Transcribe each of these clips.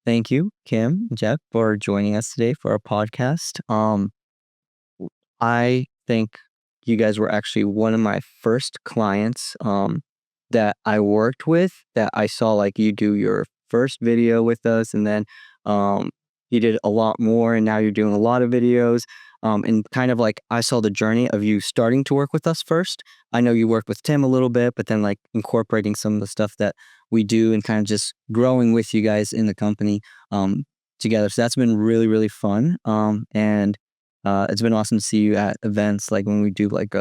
thank you, Kim, Jeff, for joining us today for our podcast. I think you guys were actually one of my first clients that I worked with that I saw like you do your first video with us and then um, you did a lot more and now you're doing a lot of videos. And kind of like I saw the journey of you starting to work with us first. I know you worked with Tim a little bit, but then like incorporating some of the stuff that we do and kind of just growing with you guys in the company together. So that's been really, really fun. And it's been awesome to see you at events like when we do like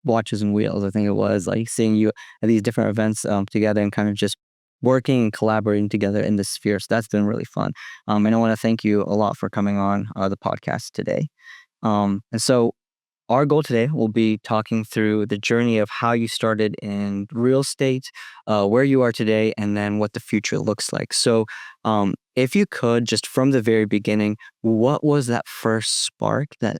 Watches and Wheels, I think it was, like seeing you at these different events together and kind of just working and collaborating together in this sphere. So that's been really fun. And I want to thank you a lot for coming on the podcast today. And so our goal today will be talking through the journey of how you started in real estate, where you are today, and then what the future looks like. So if you could, just from the very beginning, what was that first spark that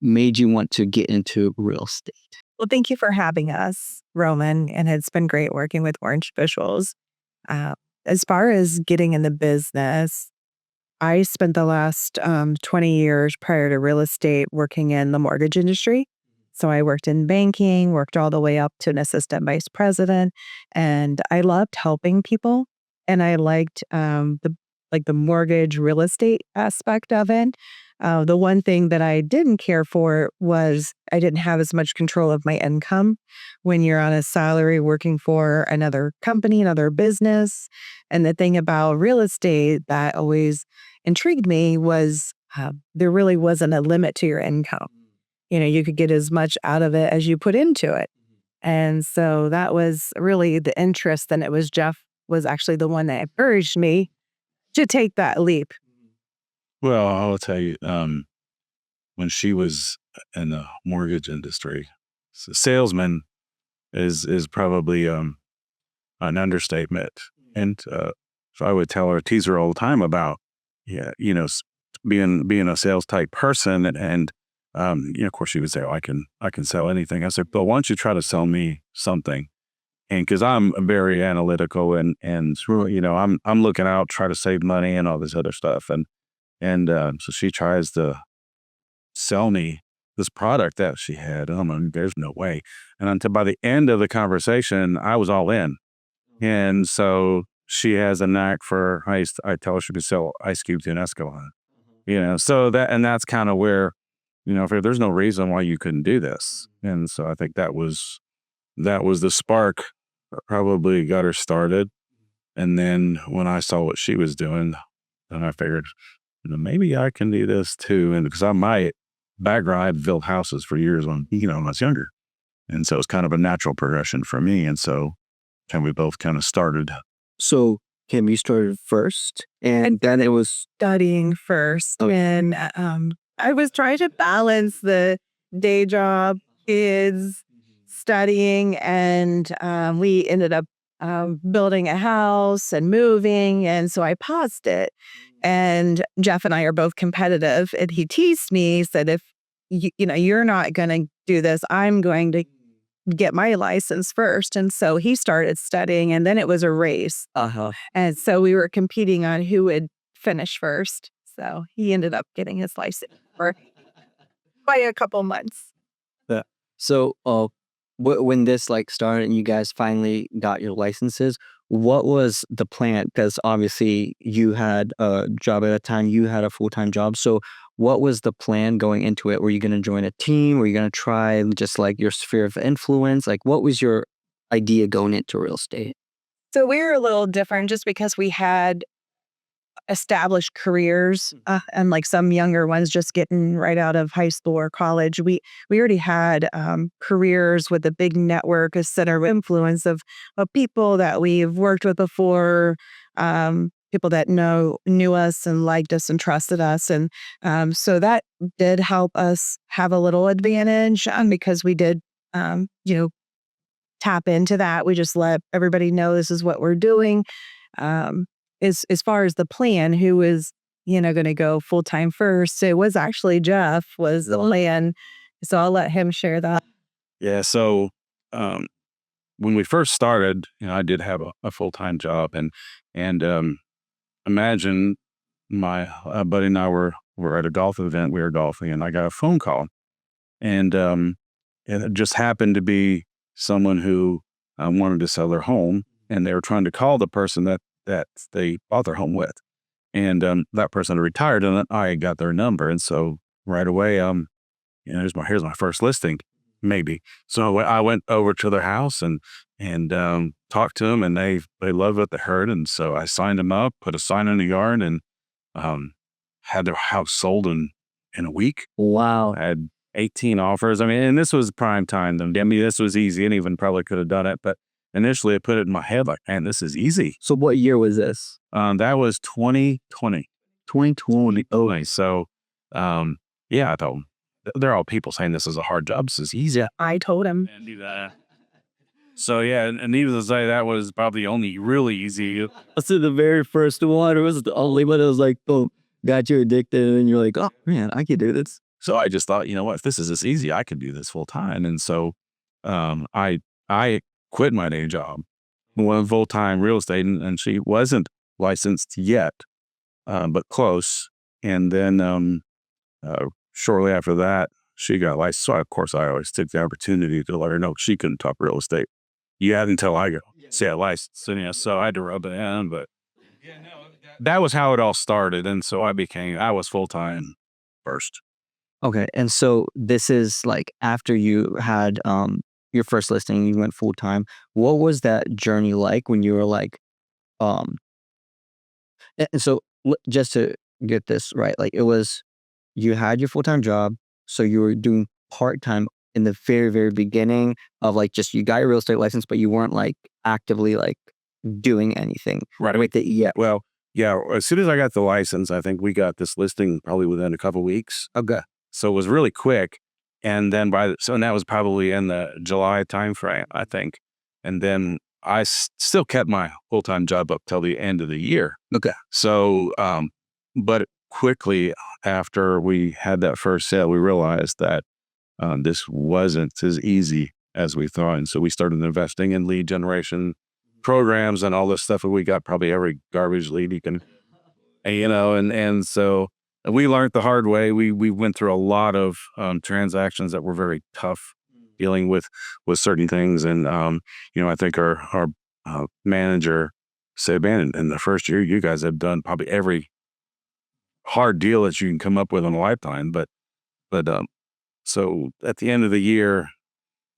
made you want to get into real estate? Well, thank you for having us, Roman, and it's been great working with Orange Visuals. As far as getting in the business, I spent the last 20 years prior to real estate working in the mortgage industry. So I worked in banking, worked all the way up to an assistant vice president, and I loved helping people. And I liked the mortgage real estate aspect of it. The one thing that I didn't care for was I didn't have as much control of my income when you're on a salary working for another company, another business. And the thing about real estate that always intrigued me was there really wasn't a limit to your income. You could get as much out of it as you put into it. And so that was really the interest. And it was Jeff was actually the one that encouraged me to take that leap. Well, I'll tell you, when she was in the mortgage industry, salesman is probably an understatement. And so I would tell her, tease her all the time about, being a sales type person. And of course, she would say, "Oh, I can sell anything." I said, "But why don't you try to sell me something?" And because I'm very analytical and I'm looking out, try to save money and all this other stuff. And so she tries to sell me this product that she had. I'm like, there's no way. And until by the end of the conversation, I was all in. And so she has a knack for I tell her she could sell ice cubes in Escalon. So that's kind of where, if there's no reason why you couldn't do this. And so I think that was the spark that probably got her started. And then when I saw what she was doing, then I figured, maybe I can do this too. And because my background, I'd built houses for years when I was younger. And so it's kind of a natural progression for me. And so we both kind of started. So Kim, you started first and then it was Studying first. Okay. And I was trying to balance the day job, kids, studying, and we ended up building a house and moving. And so I paused it. And Jeff and I are both competitive. And he teased me, he said, if you're not going to do this, I'm going to get my license first. And so he started studying, and then it was a race. And so we were competing on who would finish first. So he ended up getting his license by a couple months. Yeah. So when this like started and you guys finally got your licenses, what was the plan? Because obviously you had a job at a time, you had a full-time job. So what was the plan going into it? Were you going to join a team? Were you going to try just like your sphere of influence? Like what was your idea going into real estate? So we were a little different just because we had established careers and like some younger ones just getting right out of high school or college. We already had careers with a big network, a center of influence of people that we've worked with before, people that knew us and liked us and trusted us. And so that did help us have a little advantage because we did, tap into that. We just let everybody know this is what we're doing. As far as the plan, who was, going to go full time first, it was actually Jeff was the plan. So I'll let him share that. Yeah. So when we first started, I did have a full time job, and imagine my buddy and I were at a golf event. We were golfing, and I got a phone call, and it just happened to be someone who wanted to sell their home, and they were trying to call the person that they bought their home with, and that person had retired, and I got their number, and so right away, here's my first listing, maybe. So I went over to their house and talked to them, and they loved what they heard, and so I signed them up, put a sign in the yard, and um, had their house sold in a week. Wow. I had 18 offers. I mean, and this was prime time. I mean, this was easy. Anyone probably could have done it, but initially, it put it in my head like, man, this is easy. So what year was this? That was 2020. 2020. Oh, so yeah, I thought they're all people saying this is a hard job. This is easy. I told him. And do that. So yeah, and needless to say, that was probably only really easy. I said the very first one. It was the only one that was like, boom, got you addicted, and you're like, oh man, I can do this. So I just thought, you know what, if this is this easy, I could do this full time. And so I quit my day job, went full time real estate, and she wasn't licensed yet, but close. And then shortly after that, she got licensed. So of course, I always took the opportunity to let her know she couldn't talk real estate. Yeah, until I go see a license. And yeah, so I had to rub it in, but that was how it all started. And so I was full time first. Okay, and so this is like after you had your first listing, you went full time. What was that journey like when you were like, um, and so just to get this right, like it was you had your full time job, so you were doing part time in the very very beginning of like just you got your real estate license, but you weren't like actively like doing anything Right. with it yet. Well, yeah, as soon as I got the license, I think we got this listing probably within a couple weeks. Okay. So it was really quick. And then and that was probably in the July timeframe, I think. And then I still kept my full time job up till the end of the year. Okay. So, but quickly after we had that first sale, we realized that this wasn't as easy as we thought. And so we started investing in lead generation programs and all this stuff. And we got probably every garbage lead you can, and so we learned the hard way. We went through a lot of transactions that were very tough dealing with certain things. And, I think our manager said, man, in the first year, you guys have done probably every hard deal that you can come up with in a lifetime. But so at the end of the year,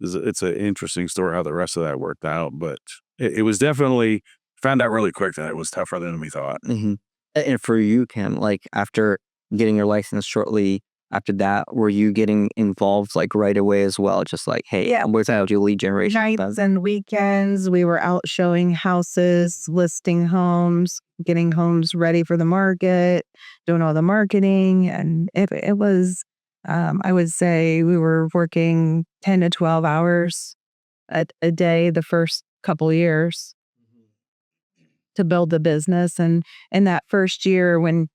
it's an interesting story how the rest of that worked out. But it was definitely found out really quick that it was tougher than we thought. Hmm. And for you, Kim, like after getting your license shortly after that, were you getting involved like right away as well? Just like, hey, Yeah. where's that do lead generation? Nights and weekends, we were out showing houses, listing homes, getting homes ready for the market, doing all the marketing. And it was, I would say we were working 10 to 12 hours a day the first couple years to build the business. And in that first year when,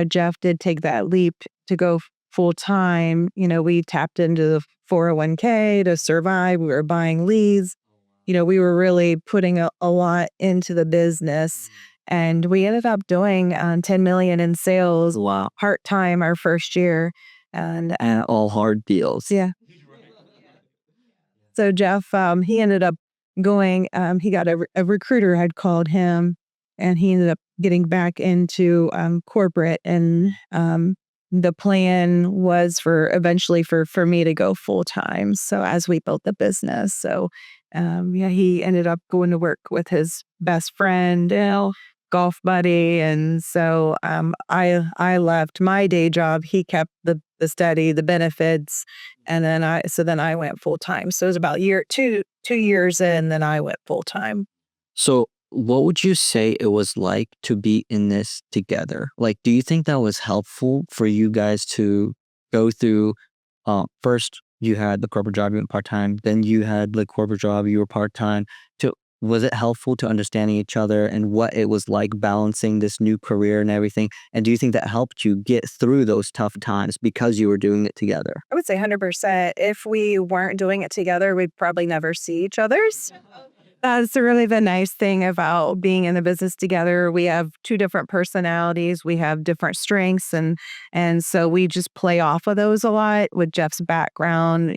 Jeff did take that leap to go full time, we tapped into the 401k to survive. We were buying leads. We were really putting a lot into the business. And we ended up doing 10 million in sales Wow. part time our first year. And And all hard deals. yeah. So Jeff, he ended up going, he got a recruiter had called him, and he ended up getting back into corporate. And the plan was eventually for me to go full time. So as we built the business, so he ended up going to work with his best friend, golf buddy. And so I left my day job. He kept the steady, the benefits. And then I went full time. So it was about two years in, then I went full time. So what would you say it was like to be in this together? Like, do you think that was helpful for you guys to go through? First, you had the corporate job, you went part time. Then you had the corporate job, you were part time. Was it helpful to understanding each other and what it was like balancing this new career and everything? And do you think that helped you get through those tough times because you were doing it together? I would say 100%. If we weren't doing it together, we'd probably never see each other's. That's really the nice thing about being in the business together. We have 2 different personalities, we have different strengths, and so we just play off of those a lot with Jeff's background,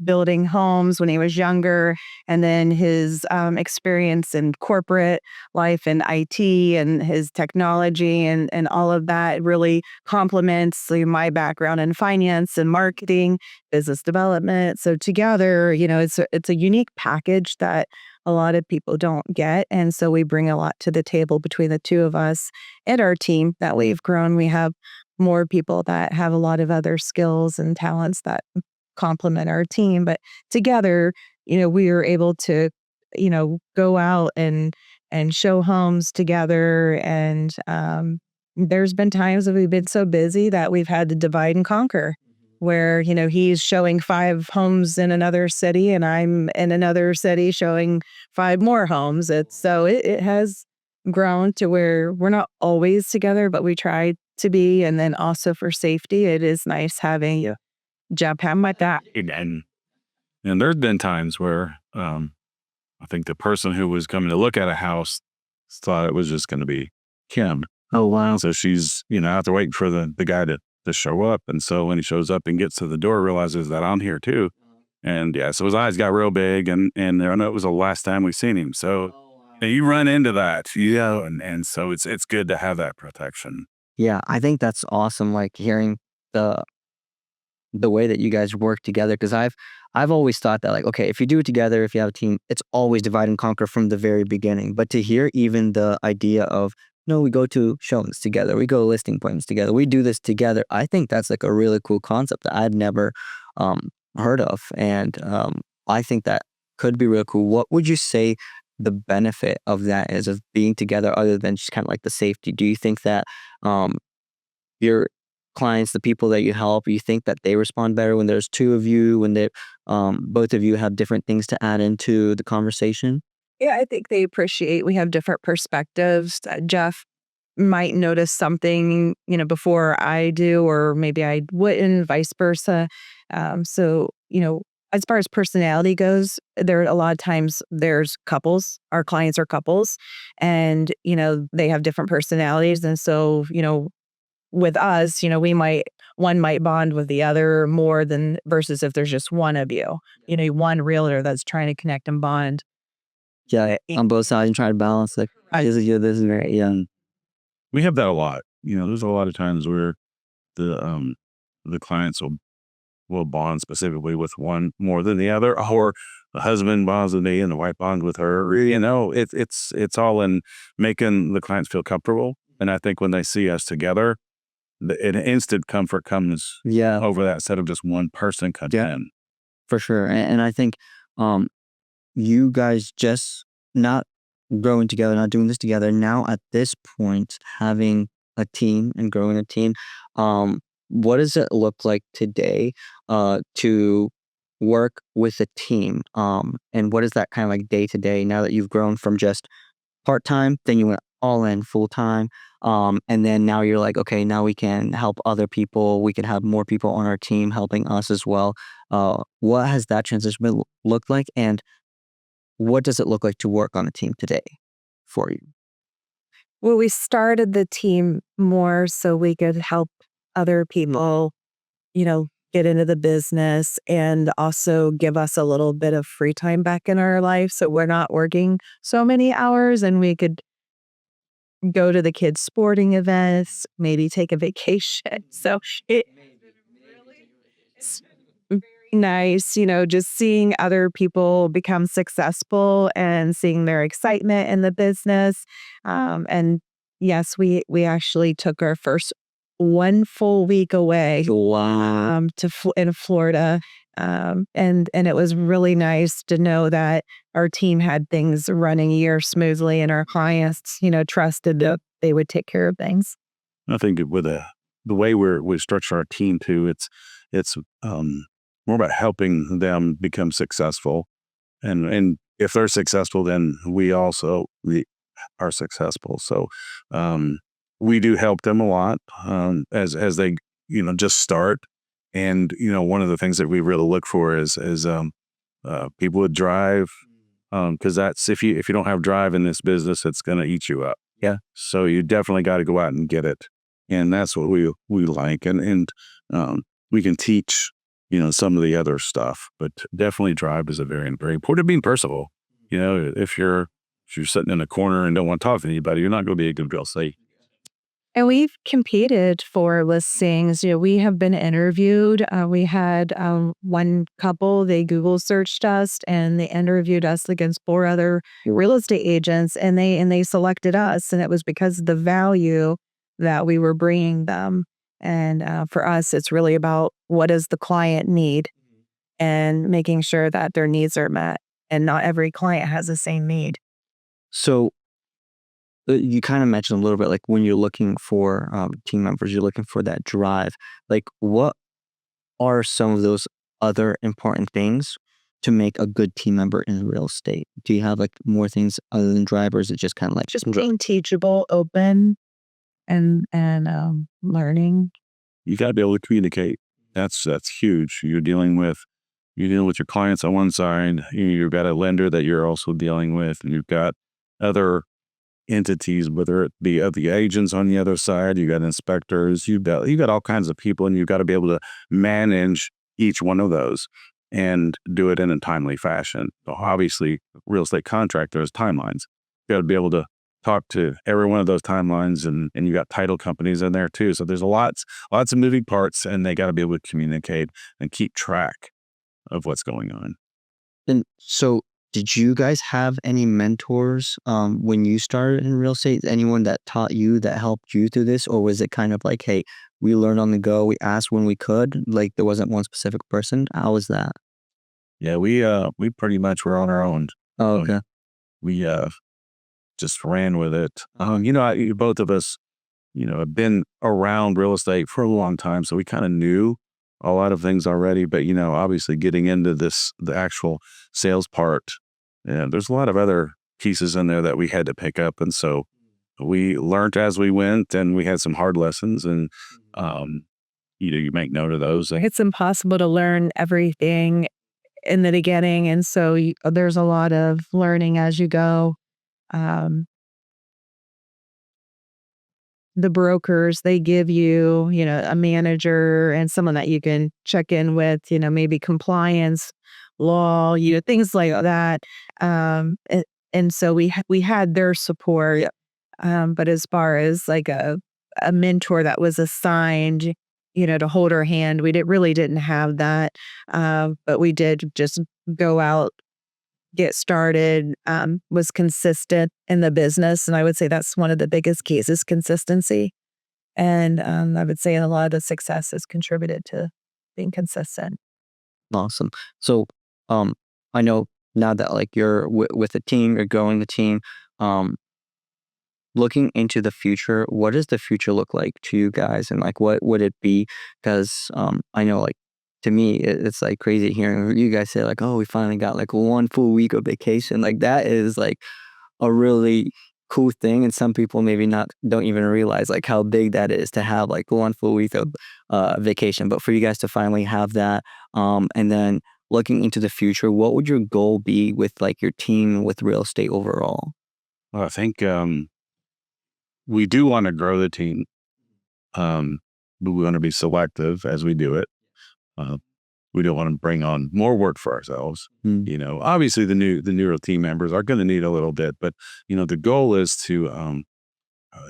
building homes when he was younger, and then his, experience in corporate life and IT and his technology and all of that really complements, like, my background in finance and marketing, business development. So together, it's a unique package that a lot of people don't get. And so we bring a lot to the table between the two of us and our team that we've grown. We have more people that have a lot of other skills and talents that complement our team. But together, we are able to, go out and show homes together. And there's been times that we've been so busy that we've had to divide and conquer where, he's showing 5 homes in another city and I'm in another city showing 5 more homes. It has grown to where we're not always together, but we try to be. And then also for safety, it is nice having Jeff have my back. And there's been times where I think the person who was coming to look at a house thought it was just going to be Kim. Oh, wow. So she's, out there waiting for the guy to show up. And so when he shows up and gets to the door, realizes that I'm here too. And yeah, so his eyes got real big and I know it was the last time we seen him. So you run into that, and so it's good to have that protection. Yeah, I think that's awesome, like, hearing the way that you guys work together, because I've always thought that, like, okay, if you do it together, if you have a team, it's always divide and conquer from the very beginning. But to hear even the idea of, no, we go to showings together, we go to listing appointments together, we do this together, I think that's like a really cool concept that I'd never heard of. And I think that could be real cool. What would you say the benefit of that is, of being together, other than just kind of like the safety? Do you think that your clients, the people that you help, you think that they respond better when there's 2 of you, when they both of you have different things to add into the conversation? Yeah, I think they appreciate we have different perspectives. Jeff might notice something, before I do, or maybe I wouldn't, vice versa. As far as personality goes, there a lot of times there's couples. Our clients are couples, and they have different personalities, and so with us, one might bond with the other more than versus if there's just one of you, one realtor that's trying to connect and bond. Yeah, on both sides and try to balance, like, this is very young. We have that a lot. There's a lot of times where the clients will bond specifically with one more than the other, or the husband bonds with me and the wife bonds with her. It's all in making the clients feel comfortable. And I think when they see us together, an instant comfort comes Yeah, over that instead of just one person coming yeah, in. for sure. And I think um you guys just not growing together, not doing this together. Now at this point, having a team and growing a team, what does it look like today to work with a team? And what is that kind of like day to day, now that you've grown from just part time, then you went all in full time. And then now you're like, okay, now we can help other people. We can have more people on our team helping us as well. What has that transition looked like? And what does it look like to work on a team today for you? Well, we started the team more so we could help other people, get into the business and also give us a little bit of free time back in our life. So we're not working so many hours and we could go to the kids' sporting events, maybe take a vacation. So it's very nice, just seeing other people become successful and seeing their excitement in the business. And yes, we actually took our first one full week away Wow. in Florida. And it was really nice to know that our team had things running year smoothly and our clients, trusted that they would take care of things. I think with the way we structure our team too, it's more about helping them become successful, and if they're successful, then we are successful. So we do help them a lot as they just start, and one of the things that we really look for is people with drive, Because that's if you don't have drive in this business, it's going to eat you up. Yeah. So you definitely got to go out and get it, and that's what we like, and we can teach some of the other stuff, but definitely drive is a very important. Being personable, if you're sitting in a corner and don't want to talk to anybody, you're not going to be a good real estate. And we've competed for listings. We have been interviewed. We had one couple, they Google searched us and they interviewed us against 4 other real estate agents, and they selected us. And it was because of the value that we were bringing them. And for us, it's really about what does the client need and making sure that their needs are met. And not every client has the same need. So you kind of mentioned a little bit like when you're looking for team members, you're looking for that drive. Like, what are some of those other important things to make a good team member in real estate? Do you have like more things other than drive, or is it just kind of like Just being teachable, open, and learning. You got to be able to communicate. That's huge. You're dealing with your clients on one side. You've got a lender that you're also dealing with, and you've got other entities, whether it be the agents on the other side. You got inspectors. You got all kinds of people, and you've got to be able to manage each one of those and do it in a timely fashion. So obviously, real estate contractors timelines. You got to be able to talk to every one of those timelines, and you got title companies in there too. So there's lots of moving parts, and they got to be able to communicate and keep track of what's going on. And so, did you guys have any mentors when you started in real estate? Anyone that taught you, that helped you through this, or was it kind of like, hey, we learned on the go, we asked when we could, like there wasn't one specific person? How was that? Yeah, we pretty much were on our own. Oh, Um, okay. we just ran with it. Both of us, have been around real estate for a long time, so we kind of knew a lot of things already. But obviously, getting into the actual sales part, yeah, there's a lot of other pieces in there that we had to pick up, and so we learned as we went, and we had some hard lessons, and um, you make note of those. It's impossible to learn everything in the beginning, and so there's a lot of learning as you go. Um, the brokers, they give you, a manager and someone that you can check in with, maybe compliance, law, things like that. And so we had their support. But as far as like a mentor that was assigned, to hold our hand, we didn't have that. But we did just go out, get started, was consistent in the business. And I would say that's one of the biggest keys is consistency. And I would say a lot of the success has contributed to being consistent. Awesome. So, um, I know now that like you're with a team, you're growing the team. Um, Looking into the future, what does the future look like to you guys, and like what would it be? Because I know like to me, it's like crazy hearing you guys say like, oh, we finally got like 1 full week of vacation. Like that is like a really cool thing, and some people maybe not don't even realize like how big that is to have like 1 full week of vacation. But for you guys to finally have that, and then looking into the future, what would your goal be with like your team with real estate overall? Well, I think we do want to grow the team, but we want to be selective as we do it. Uh, we don't want to bring on more work for ourselves. Mm. Obviously the newer team members are going to need a little bit, but the goal is to,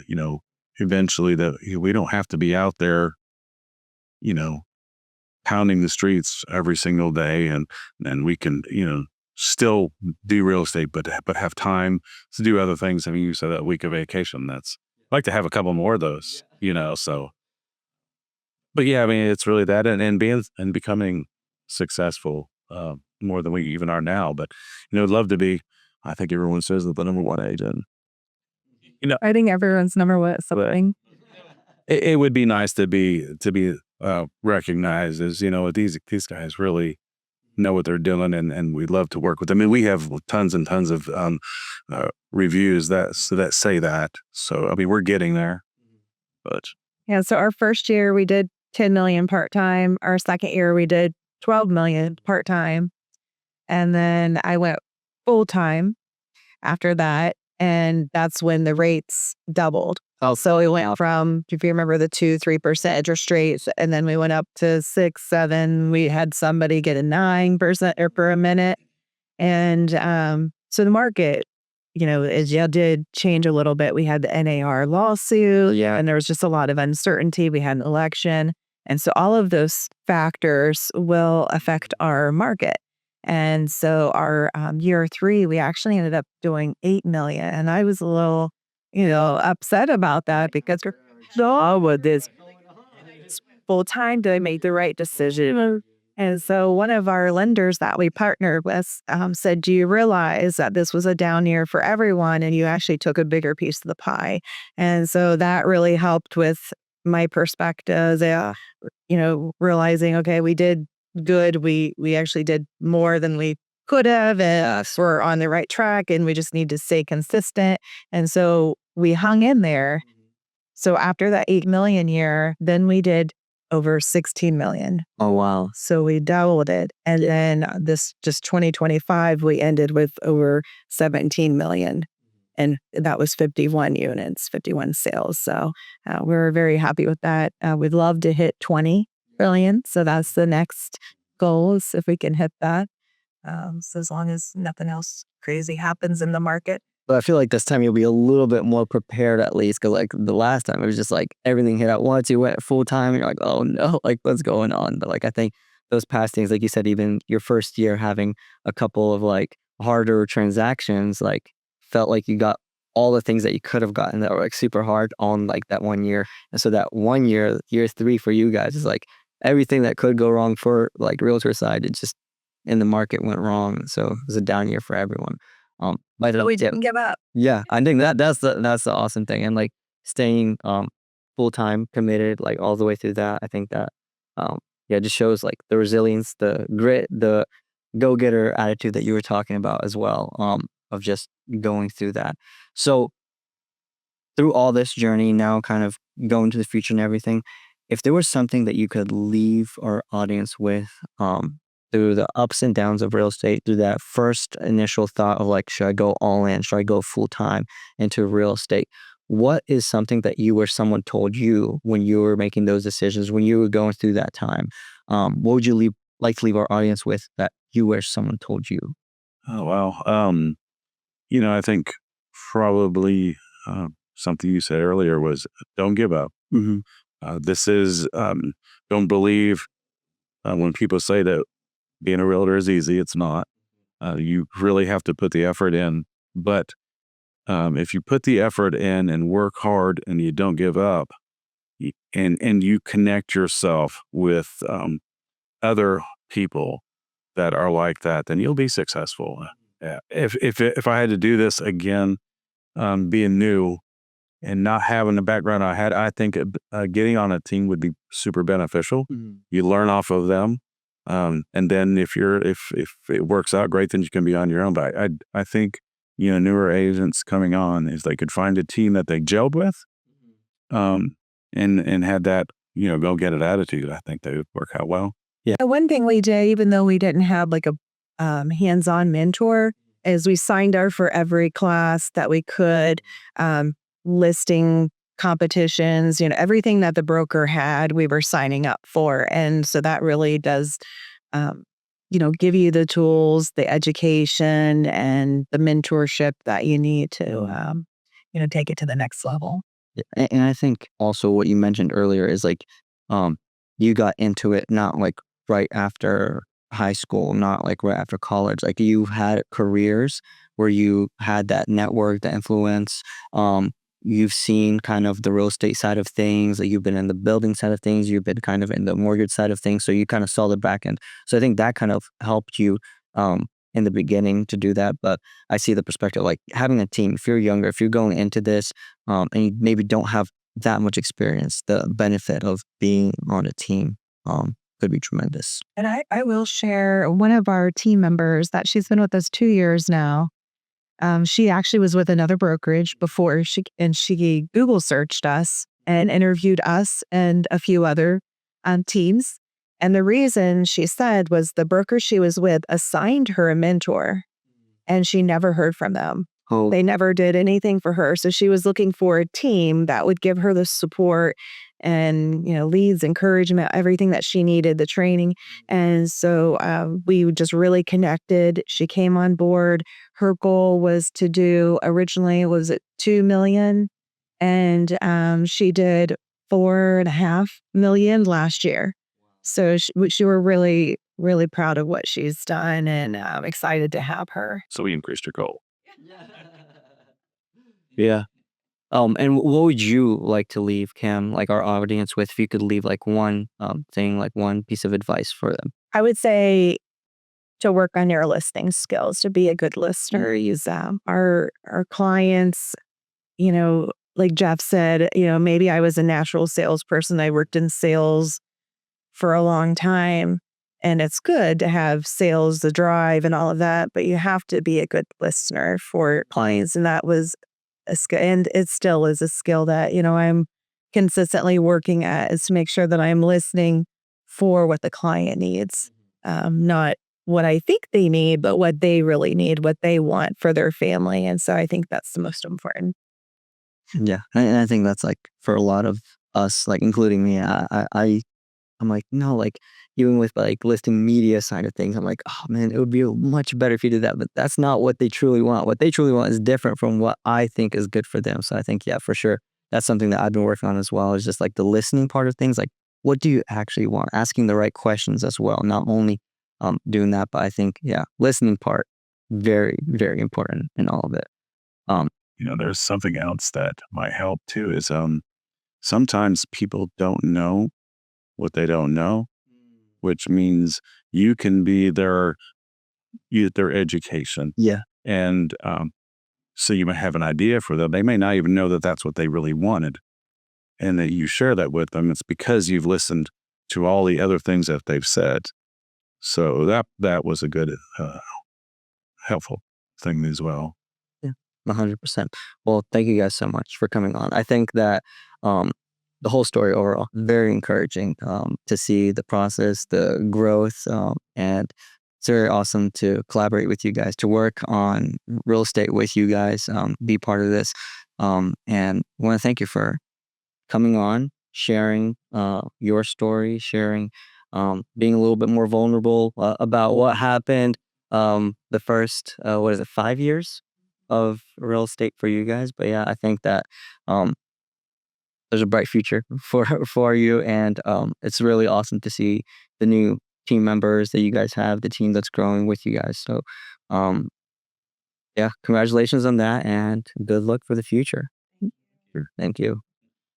you know, eventually that we don't have to be out there, you know, pounding the streets every single day, and we can, still do real estate, but have time to do other things. I mean, you said that week of vacation. That's I'd like to have a couple more of those, So, but yeah, I mean, it's really that, and being and becoming successful more than we even are now. But I'd love to be. I think everyone says that the number one agent. I think everyone's number one at something. It would be nice to be recognized as these guys really know what they're doing, and we'd love to work with them. I mean, we have tons and tons of reviews that say that. So I mean, we're getting there, but Yeah. So our first year we did 10 million part time. Our second year we did 12 million part time. And then I went full time after that. And that's when the rates doubled. Oh, So we went from, if you remember, the 2-3% interest rates, and then we went up to 6-7. We had somebody get a 9% or per a minute. And so the market, did change a little bit. We had the NAR lawsuit, and there was just a lot of uncertainty. We had an election. And so all of those factors will affect our market. And so our year 3, we actually ended up doing 8 million. And I was a little, upset about that because we're so with this full time. Did I make the right decision? And so one of our lenders that we partnered with said, do you realize that this was a down year for everyone and you actually took a bigger piece of the pie? And so that really helped with my perspective, realizing, okay, we did good. We actually did more than we could have. And we're on the right track and we just need to stay consistent. And so we hung in there. So after that 8 million year, then we did over 16 million. Oh, wow. So we doubled it. And then this just 2025, we ended with over 17 million. And that was 51 units, 51 sales. So we were very happy with that. We'd love to hit 20 billion. So that's the next goal, is if we can hit that. So as long as nothing else crazy happens in the market. But I feel like this time you'll be a little bit more prepared at least. Cause like the last time it was just like everything hit at once. You went full time and you're like, oh no, like what's going on? But like I think those past things, like you said, even your first year having a couple of like harder transactions, like felt like you got all the things that you could have gotten that were like super hard on like that 1 year. And so that 1 year, year 3 for you guys is like everything that could go wrong for like realtor side, it just in the market went wrong. So it was a down year for everyone. But we didn't give up. Yeah, I think that's the awesome thing, and like staying full time committed like all the way through that. I think that yeah, it just shows like the resilience, the grit, the go getter attitude that you were talking about as well. Of just going through that. So through all this journey, now kind of going to the future and everything, if there was something that you could leave our audience with, through the ups and downs of real estate, through that first initial thought of like, should I go all in? Should I go full time into real estate? What is something that you or someone told you when you were making those decisions, when you were going through that time? What would you like to leave our audience with that you wish someone told you? Oh, wow. I think probably something you said earlier was don't give up. This is, don't believe when people say that being a realtor is easy. It's not. You really have to put the effort in. But if you put the effort in and work hard and you don't give up, and you connect yourself with other people that are like that, then you'll be successful. Yeah. If I had to do this again, being new and not having the background I had, I think getting on a team would be super beneficial. You learn off of them. And then if it works out great, then you can be on your own. But I think, newer agents coming on, is they could find a team that they gelled with, and had that, go get it attitude. I think they would work out well. Yeah. The one thing we did, even though we didn't have like a hands-on mentor, is we signed up for every class that we could, listing competitions, everything that the broker had, we were signing up for. And so that really does, give you the tools, the education, and the mentorship that you need to, take it to the next level. Yeah, and I think also what you mentioned earlier is like, you got into it not like right after high school, not like right after college. Like you had careers where you had that network, the influence. You've seen kind of the real estate side of things. Like you've been in the building side of things. You've been kind of in the mortgage side of things. So you kind of saw the back end. So I think that kind of helped you in the beginning to do that. But I see the perspective like having a team. If you're younger, if you're going into this, and you maybe don't have that much experience, the benefit of being on a team could be tremendous. And I will share one of our team members that she's been with us 2 years now. She actually was with another brokerage before she Google searched us and interviewed us and a few other teams. And the reason she said was the broker she was with assigned her a mentor. and she never heard from them. Oh, They never did anything for her. So she was looking for a team that would give her the support and, leads, encouragement, everything that she needed, the training. And so we just really connected. She came on board. Her goal was to do originally, was it 2 million? And she did 4.5 million last year. So she were really, really proud of what she's done and excited to have her. So we increased your goal. yeah. And what would you like to leave Cam, like our audience with, if you could leave like one thing, like one piece of advice for them? I would say to work on your listening skills, to be a good listener, use them. Our clients, like Jeff said, maybe I was a natural salesperson. I worked in sales for a long time. And it's good to have sales, the drive, and all of that, but you have to be a good listener for clients. And that was a skill, and it still is a skill that, I'm consistently working at, is to make sure that I'm listening for what the client needs, not what I think they need, but what they really need, what they want for their family. And so I think that's the most important. Yeah, and I think that's like for a lot of us, like including me. I'm like, no, like even with like listing media side of things, I'm like, oh man, it would be much better if you did that. But that's not what they truly want. What they truly want is different from what I think is good for them. So I think, yeah, for sure, that's something that I've been working on as well. Is just like the listening part of things. Like, what do you actually want? Asking the right questions as well. Not only doing that, but I think, yeah, listening part very, very important in all of it. Um, There's something else that might help too is sometimes people don't know what they don't know, which means you can be their education. yeah, And so you might have an idea for them. They may not even know that that's what they really wanted. And that you share that with them. It's because you've listened to all the other things that they've said. So that was a good, helpful thing as well. yeah, 100%. Well, thank you guys so much for coming on. I think that um, the whole story overall very encouraging to see the process, the growth, and it's very awesome to collaborate with you guys, to work on real estate with you guys, be part of this, and I want to thank you for coming on, sharing your story, sharing, being a little bit more vulnerable about what happened. The first, what is it, 5 years of real estate for you guys. But yeah, I think that um, there's a bright future for you, and it's really awesome to see the new team members that you guys have, the team that's growing with you guys. So, um, yeah, congratulations on that, and good luck for the future. Thank you.